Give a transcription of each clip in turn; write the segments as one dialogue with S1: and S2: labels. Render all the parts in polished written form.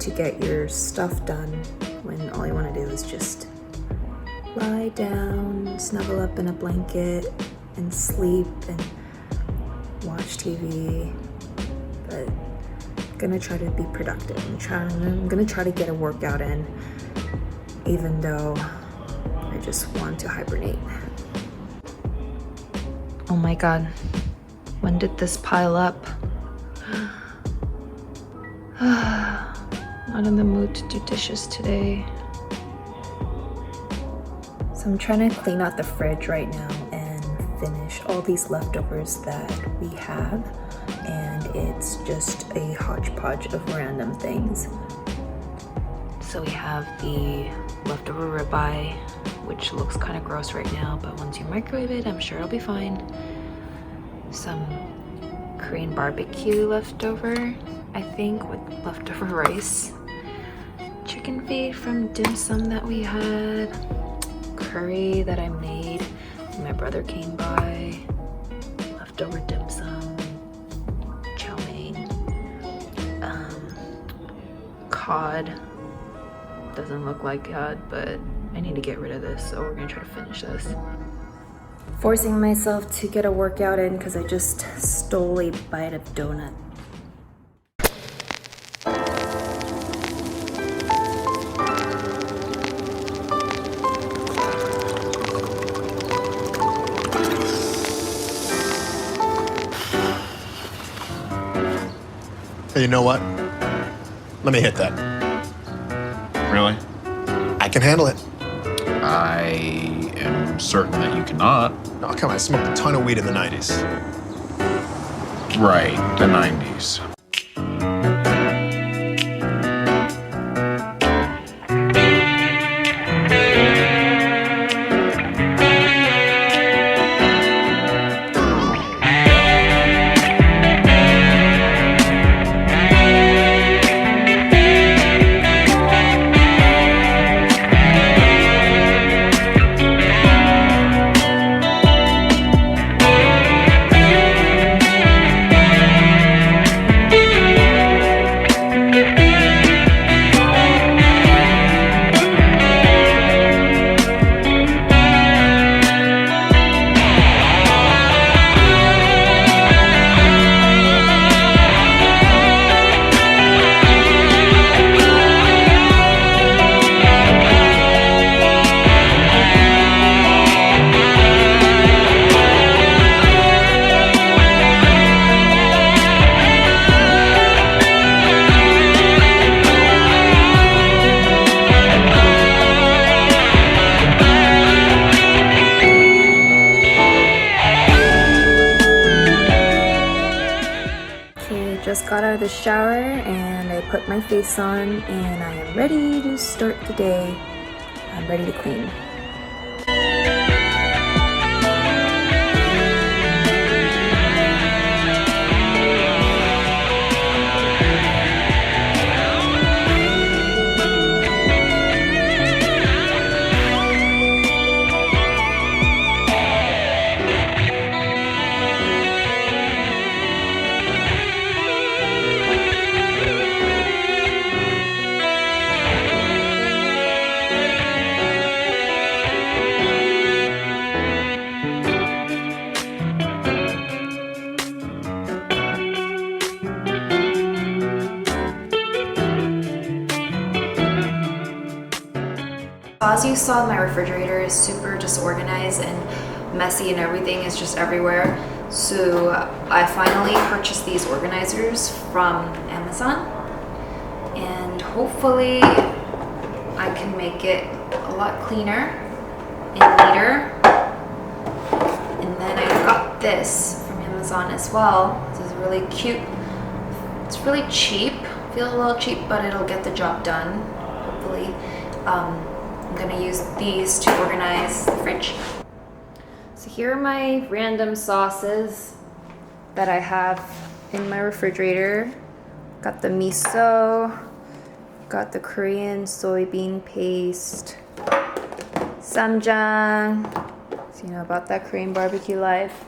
S1: hard to get your stuff done when all you want to do is just lie down, snuggle up in a blanket, and sleep and watch TV. But I'm gonna try to be productive. I'm gonna try to get a workout in, even though I just want to hibernate. Oh my god, when did this pile up? Not in the mood to do dishes today. So I'm trying to clean out the fridge right now and finish all these leftovers that we have. And it's just a hodgepodge of random things. So we have the leftover ribeye, which looks kind of gross right now, but once you microwave it, I'm sure it'll be fine. Some Korean barbecue leftover, I think, with leftover rice. Chicken feet from dim sum that we had. Curry that I made when my brother came by. Leftover dim sum. Chow mein. Cod. Doesn't look like cod, but I need to get rid of this, so we're gonna try to finish this. Forcing myself to get a workout in because I just stole a bite of donut.
S2: Hey, you know what? Let me hit that.
S3: Really?
S2: I can handle it.
S3: I am certain that you cannot.
S2: Oh, come on, I smoked a ton of weed in the 90s.
S3: Right, the 90s.
S1: Just got out of the shower and I put my face on and I am ready to start the day. I'm ready to clean. As you saw, my refrigerator is super disorganized and messy and everything is just everywhere. So I finally purchased these organizers from Amazon and hopefully I can make it a lot cleaner and neater. And then I got this from Amazon as well. This is really cute. It's really cheap. Feels a little cheap, but it'll get the job done, hopefully. I'm gonna use these to organize the fridge. So here are my random sauces that I have in my refrigerator. Got the miso, got the Korean soybean paste, samjang, so you know about that Korean barbecue life,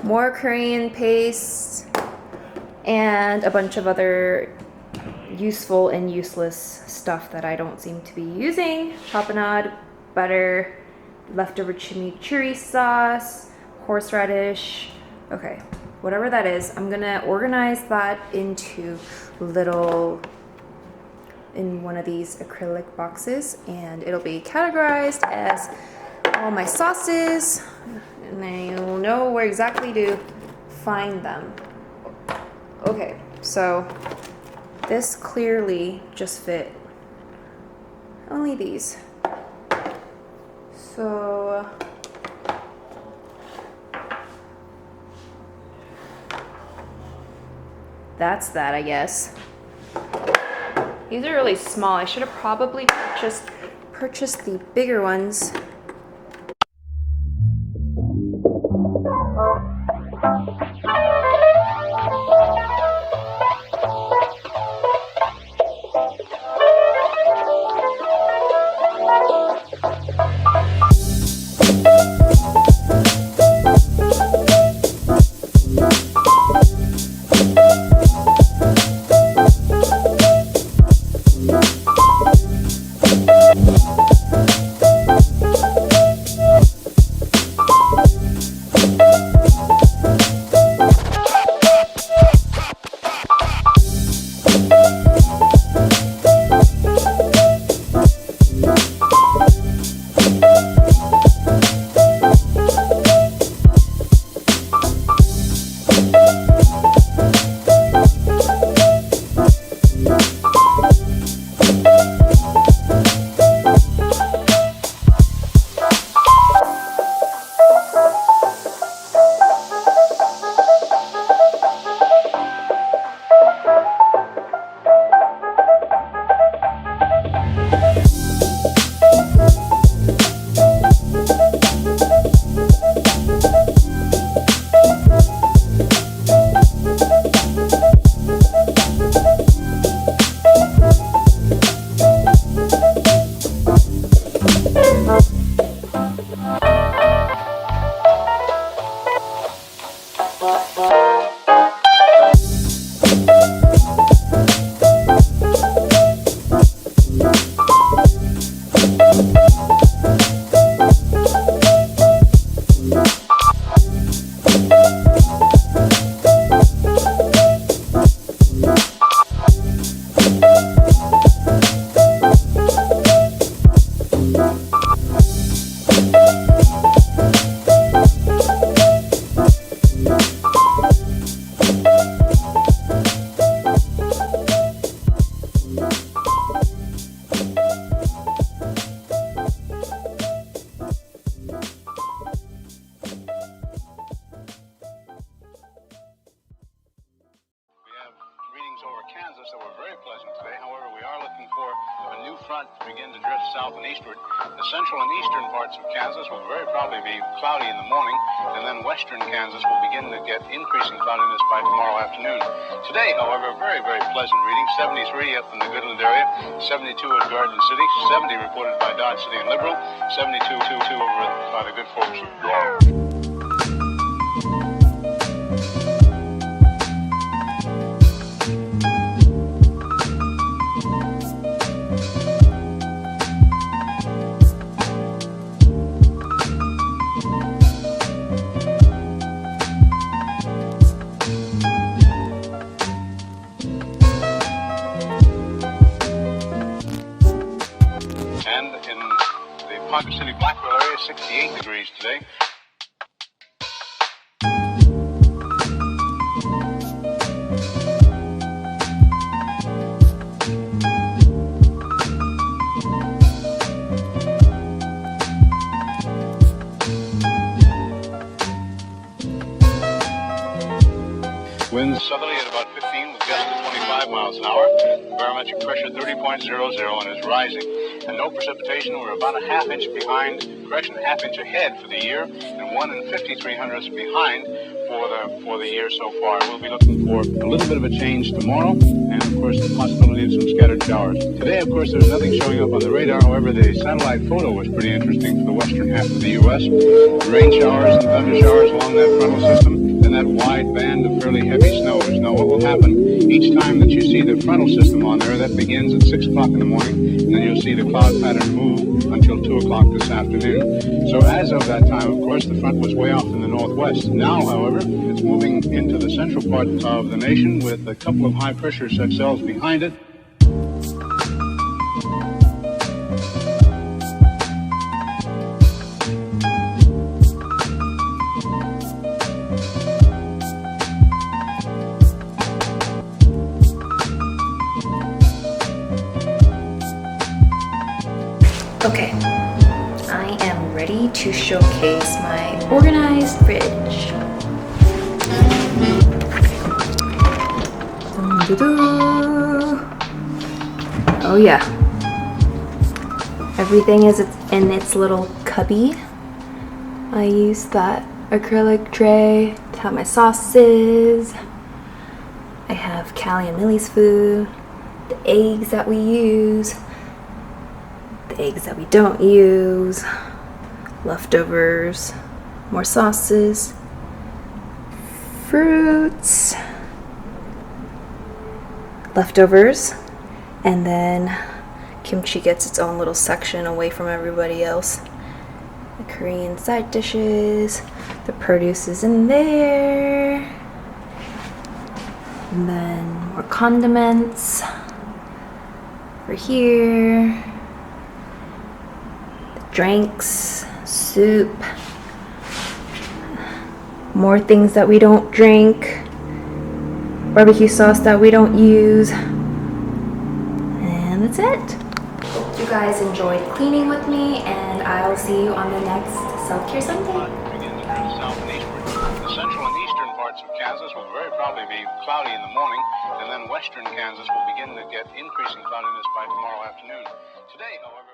S1: more Korean paste, and a bunch of other useful and useless stuff that I don't seem to be using. Tapenade, butter, leftover chimichurri sauce, horseradish. Okay, whatever that is, I'm gonna organize that into in one of these acrylic boxes, and it'll be categorized as all my sauces, and then you'll know where exactly to find them. Okay, so this clearly just fit only these. So that's that, I guess. These are really small. I should have probably purchased the bigger ones.
S3: Kansas that were very pleasant today. However, we are looking for a new front to begin to drift south and eastward. The central and eastern parts of Kansas will very probably be cloudy in the morning, and then western Kansas will begin to get increasing cloudiness by tomorrow afternoon. Today, however, very, very pleasant reading. 73 up in the Goodland area, 72 at Garden City, 70 reported by Dodge City and Liberal, 72 over by the good folks of Ponca City, Blackwell area, 68 degrees today. Winds southerly at about 15 with gusts of 25 miles an hour. Barometric pressure 30.00 and is rising. And no precipitation. We're about a half inch behind, half inch ahead for the year, and 1 5300ths behind for the year so far. We'll be looking for a little bit of a change tomorrow, and of course the possibility of some scattered showers. Today, of course, there's nothing showing up on the radar. However, the satellite photo was pretty interesting for the western half of the U.S. Rain showers and thunder showers along that frontal system. Then and that wide band of fairly heavy snows. Now what will happen, each time that you see the frontal system on there, that begins at 6 o'clock in the morning, and then you'll see the cloud pattern move until 2 o'clock this afternoon. So as of that time, of course, the front was way off in the northwest. Now, however, it's moving into the central part of the nation with a couple of high-pressure cells behind it.
S1: Okay, I am ready to showcase my organized fridge. Oh yeah, everything is in its little cubby. I use that acrylic tray to have my sauces. I have Callie and Millie's food, the eggs that we use, the eggs that we don't use, leftovers, more sauces, fruits, leftovers, and then kimchi gets its own little section away from everybody else. The Korean side dishes, the produce is in there, and then more condiments over here. Drinks, soup, more things that we don't drink, barbecue sauce that we don't use, and that's it. Hope you guys enjoyed cleaning with me, and I'll see you on the next Self-Care Sunday.
S3: Begin to drift south and eastward. The central and eastern parts of Kansas will very probably be cloudy in the morning, and then western Kansas will begin to get increasing cloudiness by tomorrow afternoon. Today, however,